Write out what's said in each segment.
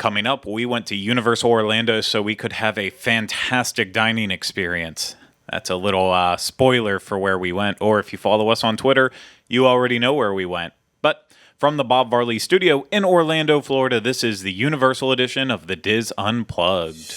Coming up, we went to Universal Orlando so we could have a fantastic dining experience. That's a little spoiler for where we went, or if you follow us on Twitter, you already know where we went. But from the Bob Varley studio in Orlando, Florida, this is the Universal edition of the Diz Unplugged.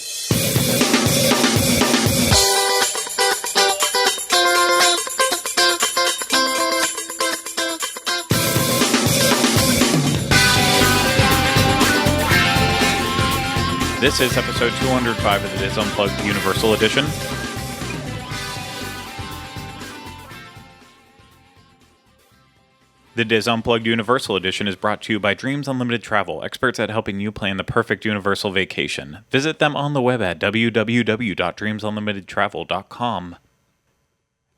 This is episode 205 of the Diz Unplugged Universal Edition. The Diz Unplugged Universal Edition is brought to you by Dreams Unlimited Travel, experts at helping you plan the perfect Universal vacation. Visit them on the web at www.dreamsunlimitedtravel.com.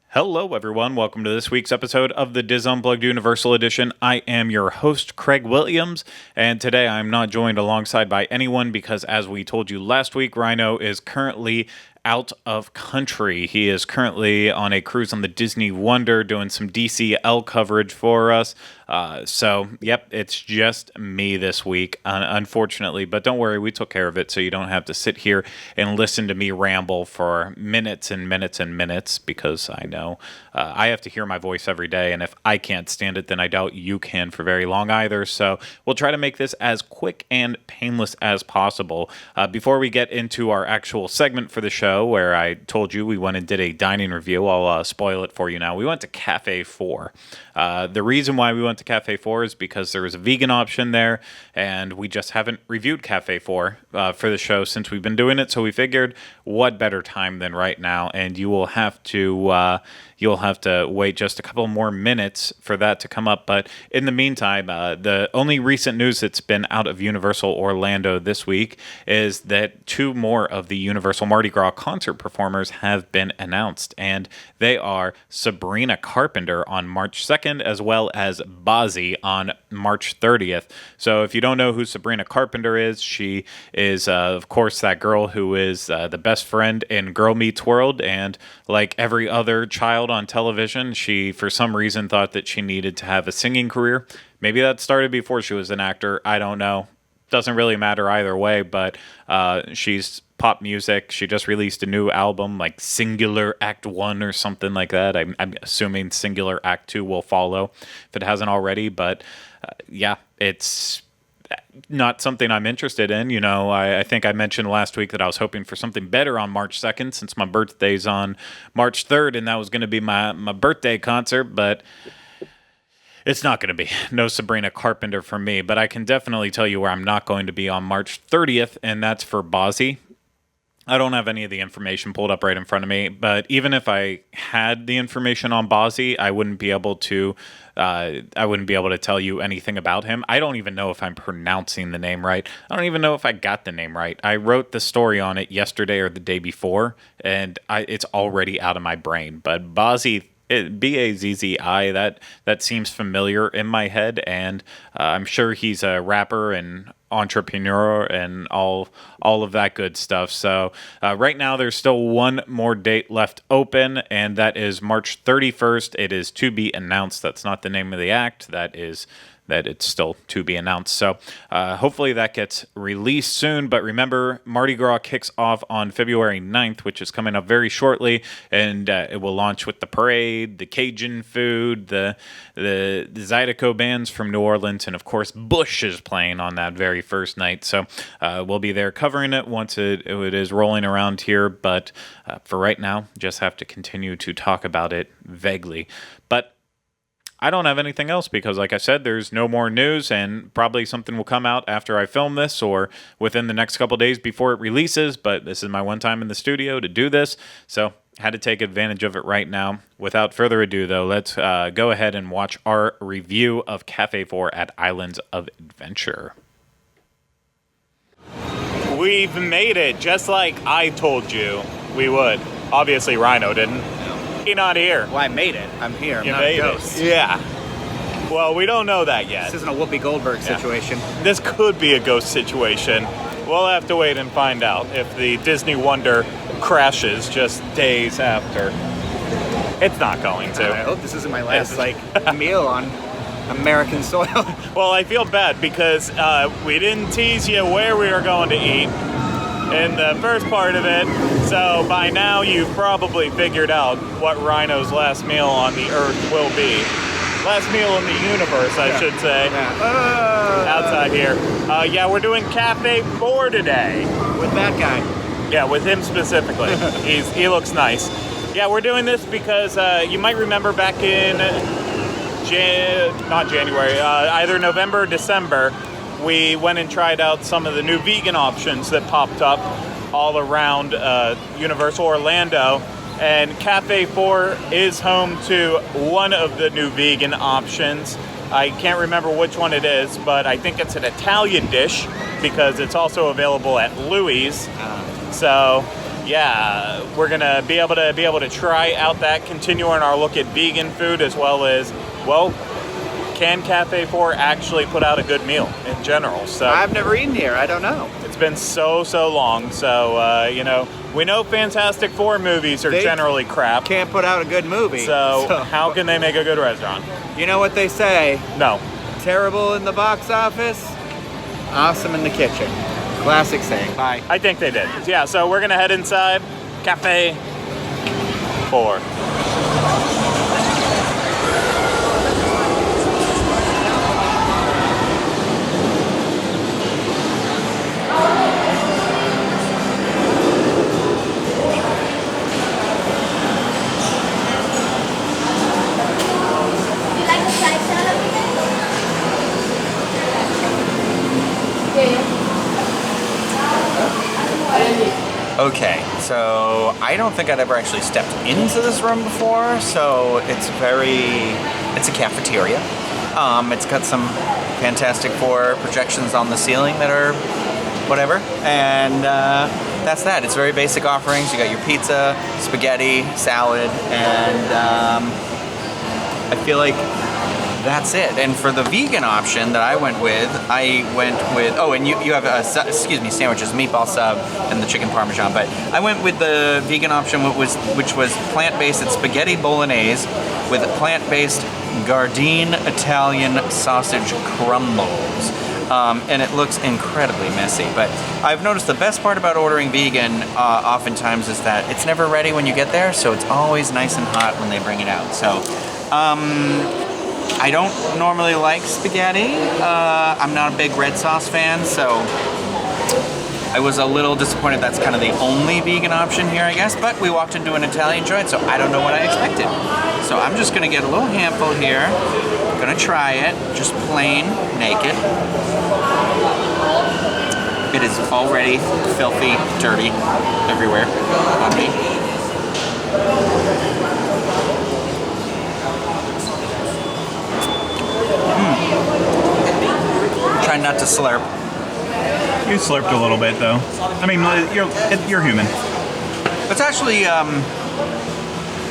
Hello, everyone. Welcome to this week's episode of the Diz Unplugged Universal Edition. I am your host, Craig Williams, and today I'm not joined alongside by anyone because, as we told you last week, Ryno is currently out of country. He is currently on a cruise on the Disney Wonder doing some DCL coverage for us. Yep, it's just me this week, unfortunately. But don't worry, we took care of it, so you don't have to sit here and listen to me ramble for minutes and minutes and minutes, because I know I have to hear my voice every day, and if I can't stand it, then I doubt you can for very long either. So we'll try to make this as quick and painless as possible. Before we get into our actual segment for the show, where I told you we went and did a dining review, I'll spoil it for you now. We went to Cafe 4. The reason why we went to Cafe 4 is because there was a vegan option there, and we just haven't reviewed Cafe 4 for the show since we've been doing it, so we figured what better time than right now, and you will have to wait just a couple more minutes for that to come up. But in the meantime, the only recent news that's been out of Universal Orlando this week is that two more of the Universal Mardi Gras concert performers have been announced, and they are Sabrina Carpenter on March 2nd, as well as Bazzi on March 30th. So if you don't know who Sabrina Carpenter is, she is, of course, that girl who is the best friend in Girl Meets World, and like every other child on television, she, for some reason, thought that she needed to have a singing career. Maybe that started before she was an actor. I don't know. Doesn't really matter either way, but she's pop music. She just released a new album, like Singular Act 1 or something like that. I'm assuming Singular Act 2 will follow if it hasn't already, but yeah, it's not something I'm interested in. You know, I think I mentioned last week that I was hoping for something better on March 2nd since my birthday's on March 3rd, and that was going to be my birthday concert, but it's not going to be. No Sabrina Carpenter for me, but I can definitely tell you where I'm not going to be on March 30th, and that's for Bazzi. I don't have any of the information pulled up right in front of me, but even if I had the information on Bazzi, I wouldn't be able to tell you anything about him. I don't even know if I'm pronouncing the name right. I don't even know if I got the name right. I wrote the story on it yesterday or the day before, and it's already out of my brain. But Bazzi, Bazzi, that seems familiar in my head, and I'm sure he's a rapper and entrepreneur and all of that good stuff. So right now there's still one more date left open, and that is March 31st. It is to be announced. That's not the name of the act. That it's still to be announced. So hopefully that gets released soon. But remember, Mardi Gras kicks off on February 9th, which is coming up very shortly. And it will launch with the parade, the Cajun food, the Zydeco bands from New Orleans. And, of course, Bush is playing on that very first night. So we'll be there covering it once it is rolling around here. But for right now, just have to continue to talk about it vaguely. But I don't have anything else because, like I said, there's no more news, and probably something will come out after I film this or within the next couple days before it releases, but this is my one time in the studio to do this, so had to take advantage of it right now. Without further ado, though, let's go ahead and watch our review of Cafe 4 at Islands of Adventure. We've made it, just like I told you we would. Obviously, Ryno didn't. You're not here. Well, I made it. I'm here. I'm you not made a ghost. It. Yeah. Well, we don't know that yet. This isn't a Whoopi Goldberg situation. This could be a ghost situation. We'll have to wait and find out if the Disney Wonder crashes just days after. It's not going to. I hope this isn't my last meal on American soil. Well, I feel bad because we didn't tease you where we were going to eat in the first part of it. So by now you've probably figured out what Ryno's last meal on the Earth will be. Last meal in the universe, I should say. Yeah. Outside here. Yeah, we're doing Cafe 4 today. With that guy. Yeah, with him specifically. He looks nice. Yeah, we're doing this because you might remember back in not January, either November or December, we went and tried out some of the new vegan options that popped up all around Universal Orlando. And Cafe 4 is home to one of the new vegan options. I can't remember which one it is, but I think it's an Italian dish because it's also available at Louis. So, yeah, we're gonna be able to try out that, continue on our look at vegan food as well as, well, can Cafe 4 actually put out a good meal in general? So I've never eaten here. I don't know. it's been so long. So we know Fantastic Four movies are generally crap. Can't put out a good movie. So how can they make a good restaurant? You know what they say? No. Terrible in the box office, awesome in the kitchen. Classic saying. Bye. I think they did. Yeah. So we're gonna head inside Cafe 4. Okay, so I don't think I'd ever actually stepped into this room before, so it's a cafeteria. It's got some Fantastic Four projections on the ceiling that are whatever, and that's that. It's very basic offerings. You got your pizza, spaghetti, salad, and I feel like that's it. And for the vegan option that I went with, oh, and you have sandwiches, meatball sub, and the chicken parmesan. But I went with the vegan option, which was plant-based. It's spaghetti bolognese with plant-based Gardine Italian sausage crumbles. And it looks incredibly messy. But I've noticed the best part about ordering vegan oftentimes is that it's never ready when you get there, so it's always nice and hot when they bring it out. So I don't normally like spaghetti. I'm not a big red sauce fan, so I was a little disappointed that's kind of the only vegan option here, I guess. But we walked into an Italian joint, so I don't know what I expected. So I'm just gonna get a little handful here. Gonna try it, just plain, naked. It is already filthy, dirty, everywhere on me. Try not to slurp. You slurped a little bit, though. I mean, you're human. It's actually,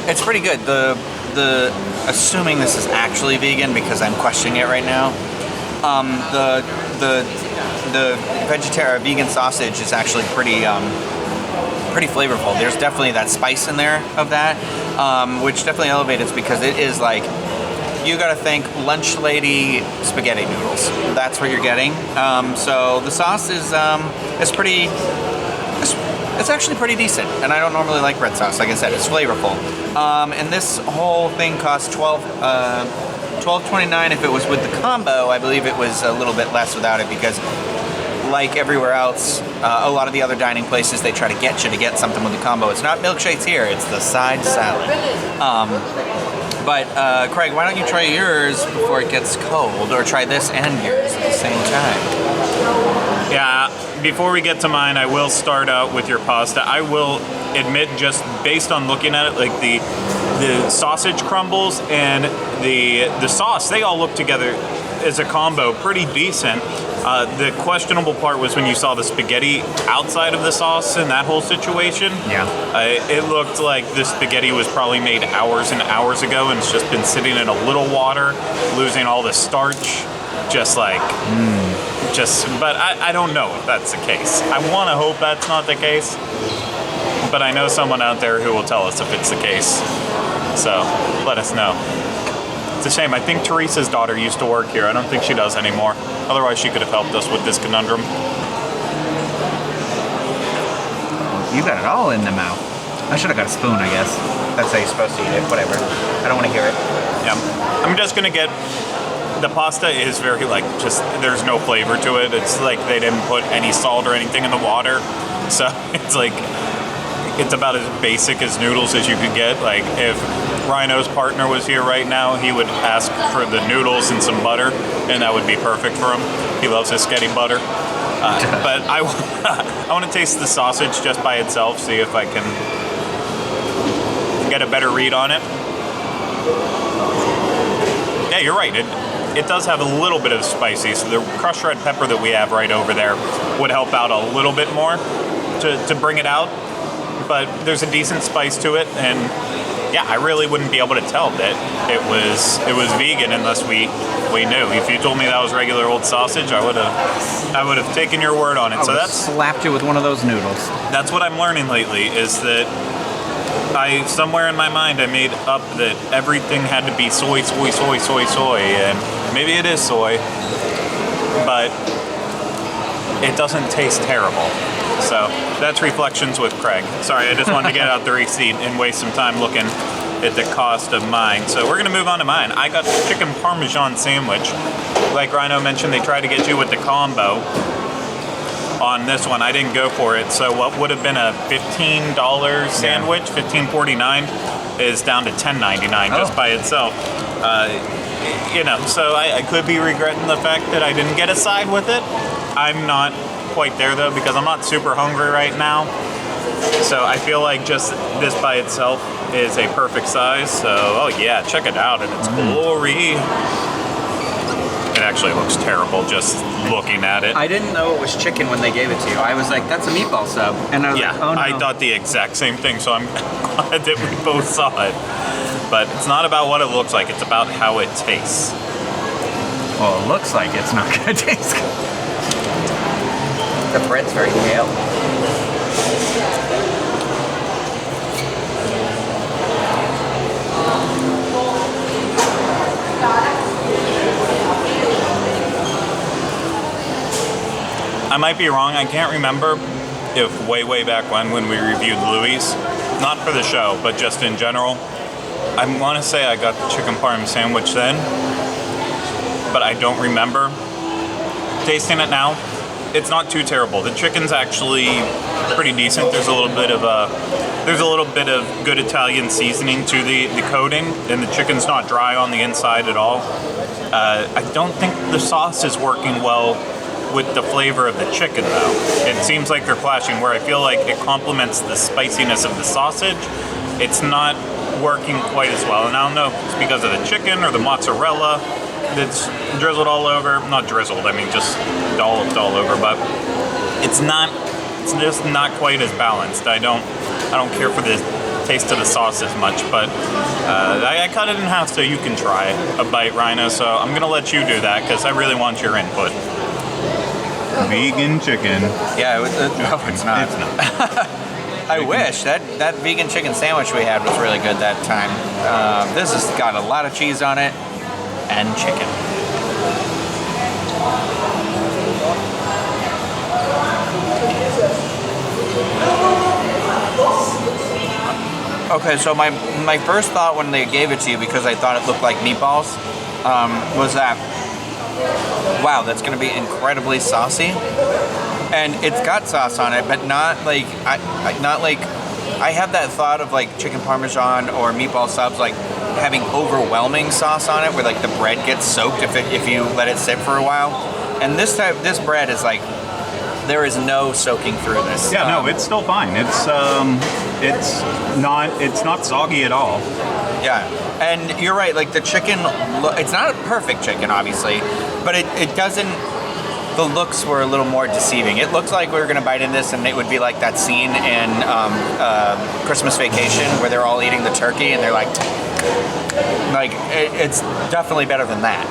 it's pretty good. The assuming this is actually vegan, because I'm questioning it right now. The vegan sausage is actually pretty flavorful. There's definitely that spice in there of that, which definitely elevates because it is like, you gotta think lunch lady spaghetti noodles. That's what you're getting. So the sauce is it's actually pretty decent. And I don't normally like red sauce. Like I said, it's flavorful. And this whole thing costs $12.29 if it was with the combo. I believe it was a little bit less without it because, like everywhere else, a lot of the other dining places, they try to get you to get something with the combo. It's not milkshakes here, it's the side salad. But Craig, why don't you try yours before it gets cold, or try this and yours at the same time? Yeah, before we get to mine, I will start out with your pasta. I will admit, just based on looking at it, like the sausage crumbles and the sauce, they all look together as a combo pretty decent. The questionable part was when you saw the spaghetti outside of the sauce in that whole situation. Yeah. It looked like the spaghetti was probably made hours and hours ago and it's just been sitting in a little water, losing all the starch. But I don't know if that's the case. I want to hope that's not the case, but I know someone out there who will tell us if it's the case. So let us know. It's a shame. I think Teresa's daughter used to work here. I don't think she does anymore. Otherwise, she could have helped us with this conundrum. You got it all in the mouth. I should have got a spoon, I guess. That's how you're supposed to eat it. Whatever. I don't want to hear it. Yeah. I'm just going to get... The pasta is very, just... There's no flavor to it. It's like they didn't put any salt or anything in the water. So, it's like... It's about as basic as noodles as you could get. Like, if Ryno's partner was here right now, he would ask for the noodles and some butter, and that would be perfect for him. He loves his sketty butter. But I want to taste the sausage just by itself, see if I can get a better read on it. Yeah, you're right. It does have a little bit of spicy, so the crushed red pepper that we have right over there would help out a little bit more to bring it out. But there's a decent spice to it, and yeah, I really wouldn't be able to tell that it was vegan unless we knew. If you told me that was regular old sausage, I would have taken your word on it. So that's slapped you with one of those noodles. That's what I'm learning lately, is that somewhere in my mind I made up that everything had to be soy, and maybe it is soy, but it doesn't taste terrible. So that's Reflections with Craig. Sorry, I just wanted to get out the receipt and waste some time looking at the cost of mine. So we're going to move on to mine. I got the chicken parmesan sandwich. Like Ryno mentioned, they tried to get you with the combo on this one. I didn't go for it. So what would have been a $15 sandwich, $15.49, is down to $10.99 just by itself. So I could be regretting the fact that I didn't get a side with it. I'm not quite there though, because I'm not super hungry right now. So I feel like just this by itself is a perfect size. So, oh yeah, check it out in its glory. It actually looks terrible just looking at it. I didn't know it was chicken when they gave it to you. I was like, that's a meatball sub. And I was like, oh no. I thought the exact same thing, so I'm glad that we both saw it. But it's not about what it looks like, it's about how it tastes. Well, it looks like it's not gonna taste good. The bread's very pale. I might be wrong. I can't remember if way back when we reviewed Louis, not for the show, but just in general. I want to say I got the chicken parm sandwich then, but I don't remember. Tasting it now, it's not too terrible. The chicken's actually pretty decent. There's a little bit of good Italian seasoning to the coating, and the chicken's not dry on the inside at all. I don't think the sauce is working well with the flavor of the chicken though. It seems like they're clashing, where I feel like it complements the spiciness of the sausage. It's not working quite as well, and I don't know if it's because of the chicken or the mozzarella that's drizzled all over. Not drizzled, I mean just dolloped all over, but it's just not quite as balanced. I don't care for the taste of the sauce as much, but I cut it in half so you can try a bite, Ryno, so I'm gonna let you do that because I really want your input. Vegan chicken. Yeah, no, it's not. It's not. I wish that vegan chicken sandwich we had was really good that time. This has got a lot of cheese on it and chicken. Okay, so my first thought when they gave it to you, because I thought it looked like meatballs, was that, wow, that's going to be incredibly saucy. And it's got sauce on it, but not like I have that thought of like chicken parmesan or meatball subs like having overwhelming sauce on it, where like the bread gets soaked if you let it sit for a while. And this bread is like, there is no soaking through this. Yeah, no, it's still fine. It's not soggy at all. Yeah, and you're right. Like the chicken, it's not a perfect chicken, obviously, but it doesn't. The looks were a little more deceiving. It looked like we were gonna bite in this, and it would be like that scene in Christmas Vacation where they're all eating the turkey, and they're like it's definitely better than that.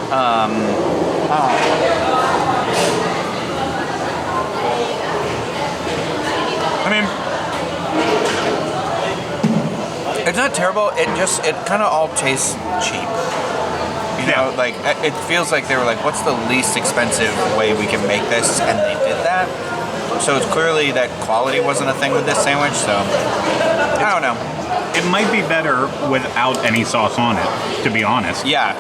I mean, it's not terrible. It kind of all tastes cheap. You know, like it feels like they were like, what's the least expensive way we can make this, and they did that. So it's clearly that quality wasn't a thing with this sandwich. So I don't know. It might be better without any sauce on it, to be honest. Yeah,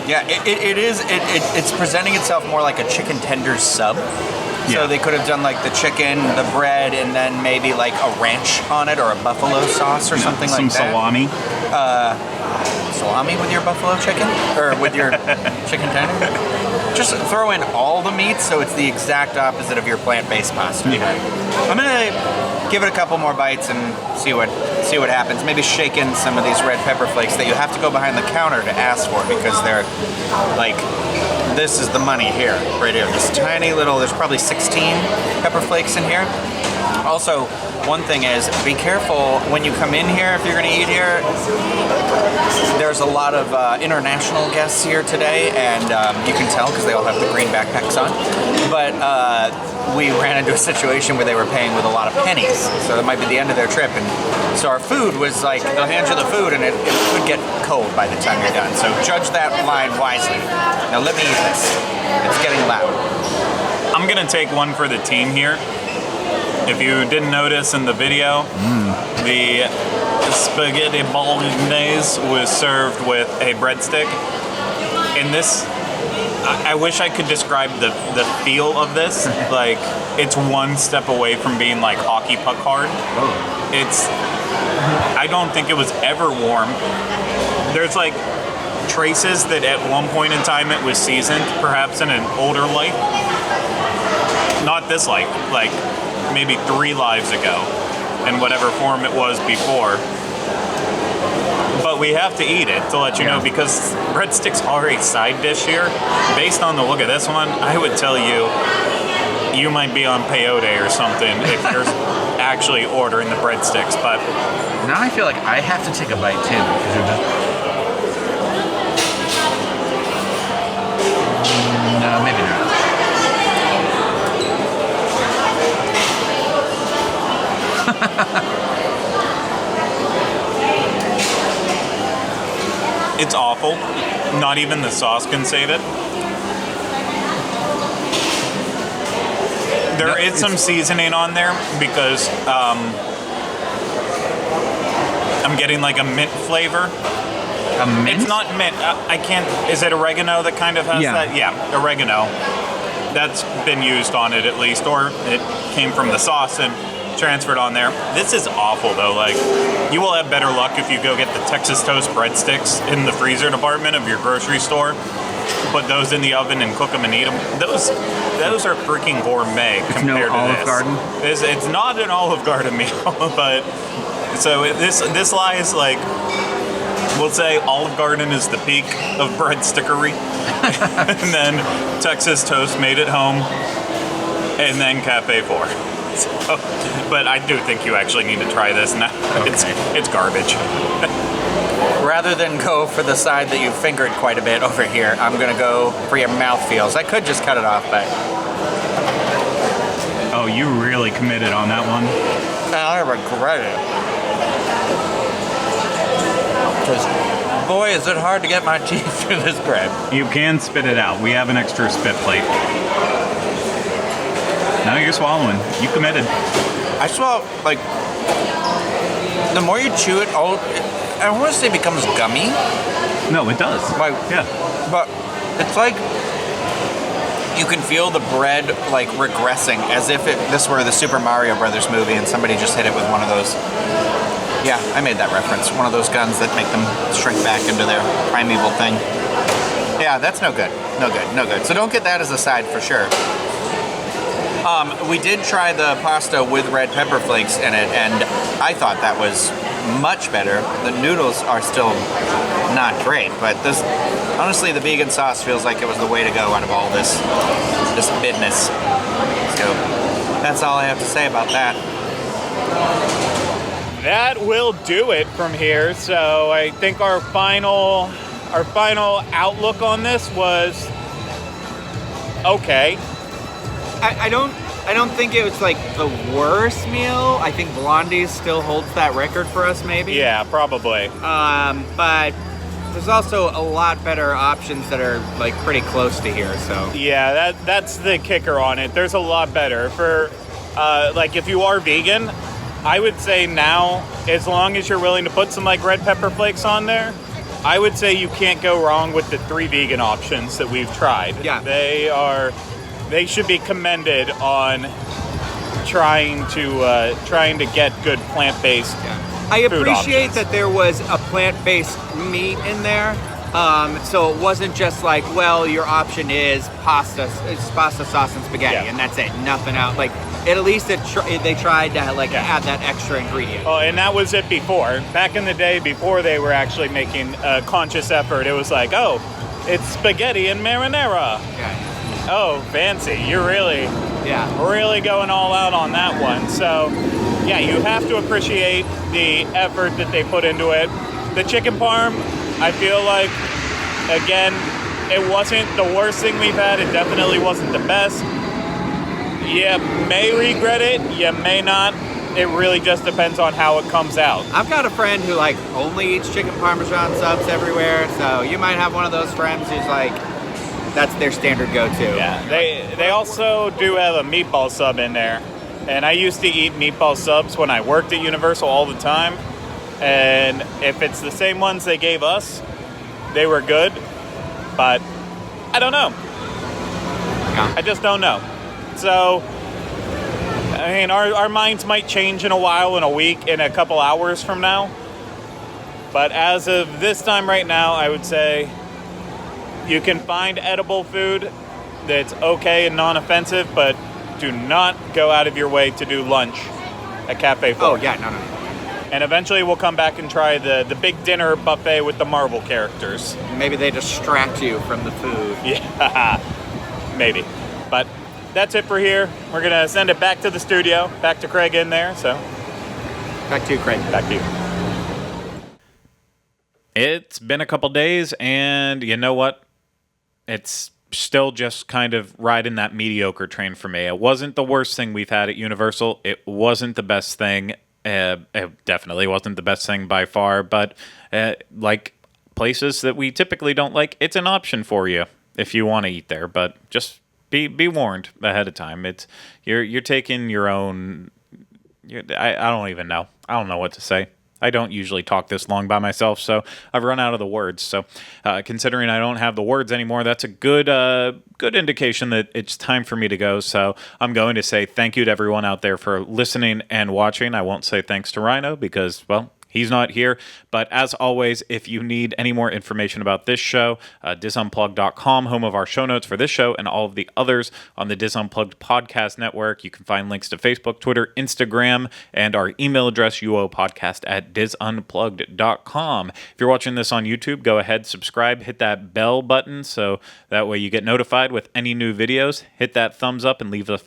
it is. It's presenting itself more like a chicken tender sub. Yeah. So they could have done like the chicken, the bread, and then maybe like a ranch on it or a buffalo sauce or something like that. Some salami. Salami with your buffalo chicken? Or with your chicken tender? Just throw in all the meats so it's the exact opposite of your plant-based pasta. Yeah. I'm gonna give it a couple more bites and see what happens. Maybe shake in some of these red pepper flakes that you have to go behind the counter to ask for because they're like, this is the money here, right here. This tiny little, there's probably 16 pepper flakes in here. Also, one thing is, be careful when you come in here, if you're gonna eat here. There's a lot of international guests here today, and you can tell because they all have the green backpacks on. But we ran into a situation where they were paying with a lot of pennies, so that might be the end of their trip. And so our food was like, they'll hand you the food, and it could get cold by the time you're done. So judge that line wisely. Now let me eat this. It's getting loud. I'm going to take one for the team here. If you didn't notice in the video, the spaghetti bolognese was served with a breadstick. In this, I wish I could describe the feel of this. Like, it's one step away from being like hockey puck hard. I don't think it was ever warm. There's like traces that at one point in time it was seasoned, perhaps in an older life. Not this life, like maybe 3 lives ago, in whatever form it was before. But we have to eat it to let you know, because breadsticks are a side dish here. Based on the look of this one, I would tell you might be on peyote or something if you're actually ordering the breadsticks. But Now I feel like I have to take a bite too, because you're just... No, maybe not. it's awful. Not even the sauce can save it. There is some seasoning on there because I'm getting like a mint flavor. A mint? It's not mint. I can't. Is it oregano that kind of has that? Yeah, oregano. That's been used on it at least, or it came from the sauce and transferred on there. This is awful though. Like, you will have better luck if you go get the Texas Toast breadsticks in the freezer department of your grocery store. Put those in the oven and cook them and eat them. Those are freaking gourmet compared to Olive this. Garden? It's not an Olive Garden meal, but so this lies like, we'll say Olive Garden is the peak of breadstickery, and then Texas Toast made it home, and then Cafe 4. So, but I do think you actually need to try this now. Okay. It's garbage. Rather than go for the side that you fingered quite a bit over here, I'm gonna go for your mouth feels. I could just cut it off, but Oh, you really committed on that one. I regret it. Because, boy, is it hard to get my teeth through this bread. You can spit it out. We have an extra spit plate. Now you're swallowing. You committed. I swallow, like, the more you chew it, I don't want to say it becomes gummy, No, it does. like, Yeah. but it's like you can feel the bread like regressing as if this were the Super Mario Brothers movie and somebody just hit it with one of those. Yeah, I made that reference. One of those guns that make them shrink back into their primeval thing. Yeah, that's no good. No good. No good. So don't get that as a side for sure. We did try the pasta with red pepper flakes in it, and I thought that was much better. The noodles are still not great, but this, honestly, the vegan sauce feels like it was the way to go out of all this business. So that's all I have to say about that. That will do it from here. So I think our final outlook on this was okay. I don't think it was like the worst meal. I think Blondie's still holds that record for us, maybe. Yeah, probably. But There's also a lot better options that are like pretty close to here. So Yeah, that's the kicker on it. There's a lot better for like if you are vegan. I would say now, as long as you're willing to put some like red pepper flakes on there, I would say you can't go wrong with the 3 vegan options that we've tried. Yeah. They should be commended on trying to get good plant-based. I food appreciate options. that there was a plant-based meat in there. So it wasn't just like, well, your option is pasta sauce and spaghetti, Yeah. and that's it, nothing else. Like, at least they tried to like add that extra ingredient. Oh, and that was it before. Back in the day, before they were actually making a conscious effort, it was like, oh, it's spaghetti and marinara. Yeah. Oh, fancy. You're really Yeah. going all out on that one. So, yeah, you have to appreciate the effort that they put into it. The chicken parm, I feel like, again, it wasn't the worst thing we've had. It definitely wasn't the best. You may regret it, you may not. It really just depends on how it comes out. I've got a friend who like only eats chicken parmesan subs everywhere, so you might have one of those friends who's like, that's their standard go-to. Yeah, they also do have a meatball sub in there. And I used to eat meatball subs when I worked at Universal all the time. And if it's the same ones they gave us, they were good. But I don't know. Yeah. I just don't know. So, I mean, our minds might change in a while, in a week, in a couple hours from now. But as of this time right now, I would say you can find edible food that's okay and non-offensive, but do not go out of your way to do lunch at Cafe 4. Oh yeah, no. And eventually we'll come back and try the big dinner buffet with the Marvel characters. Maybe they distract you from the food. Yeah, maybe. But that's it for here. We're going to send it back to the studio, back to Craig in there. So Back to you, Craig. back to you. It's been a couple days, and you know what? It's still just kind of riding that mediocre train for me. It wasn't the worst thing we've had at Universal. It wasn't the best thing. It definitely wasn't the best thing by far, but like places that we typically don't like, it's an option for you if you want to eat there, but just be warned ahead of time. It's you're taking your own. I don't even know. I don't know what to say. I don't usually talk this long by myself, so I've run out of the words. So, considering I don't have the words anymore, that's a good indication that it's time for me to go. So, I'm going to say thank you to everyone out there for listening and watching. I won't say thanks to Ryno because, well, he's not here. But as always, if you need any more information about this show, disunplugged.com, home of our show notes for this show and all of the others on the Dis Unplugged podcast network. You can find links to Facebook, Twitter, Instagram, and our email address, uopodcast@disunplugged.com. If you're watching this on YouTube, go ahead, subscribe, hit that bell button so that way you get notified with any new videos. Hit that thumbs up and leave us.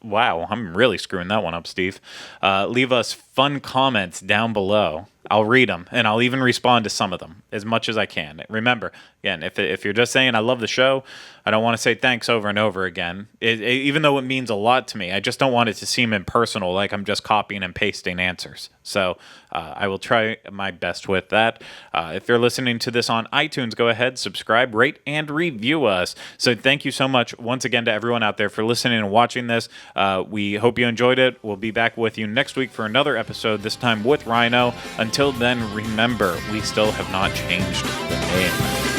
Wow, I'm really screwing that one up, Steve. Leave us fun comments down below. I'll read them, and I'll even respond to some of them as much as I can. Remember, again, if you're just saying I love the show, I don't want to say thanks over and over again. Even though it means a lot to me, I just don't want it to seem impersonal, like I'm just copying and pasting answers. So I will try my best with that. If you're listening to this on iTunes, go ahead, subscribe, rate, and review us. So thank you so much once again to everyone out there for listening and watching this. We hope you enjoyed it. We'll be back with you next week for another episode, this time with Ryno. Until then, remember, we still have not changed the name.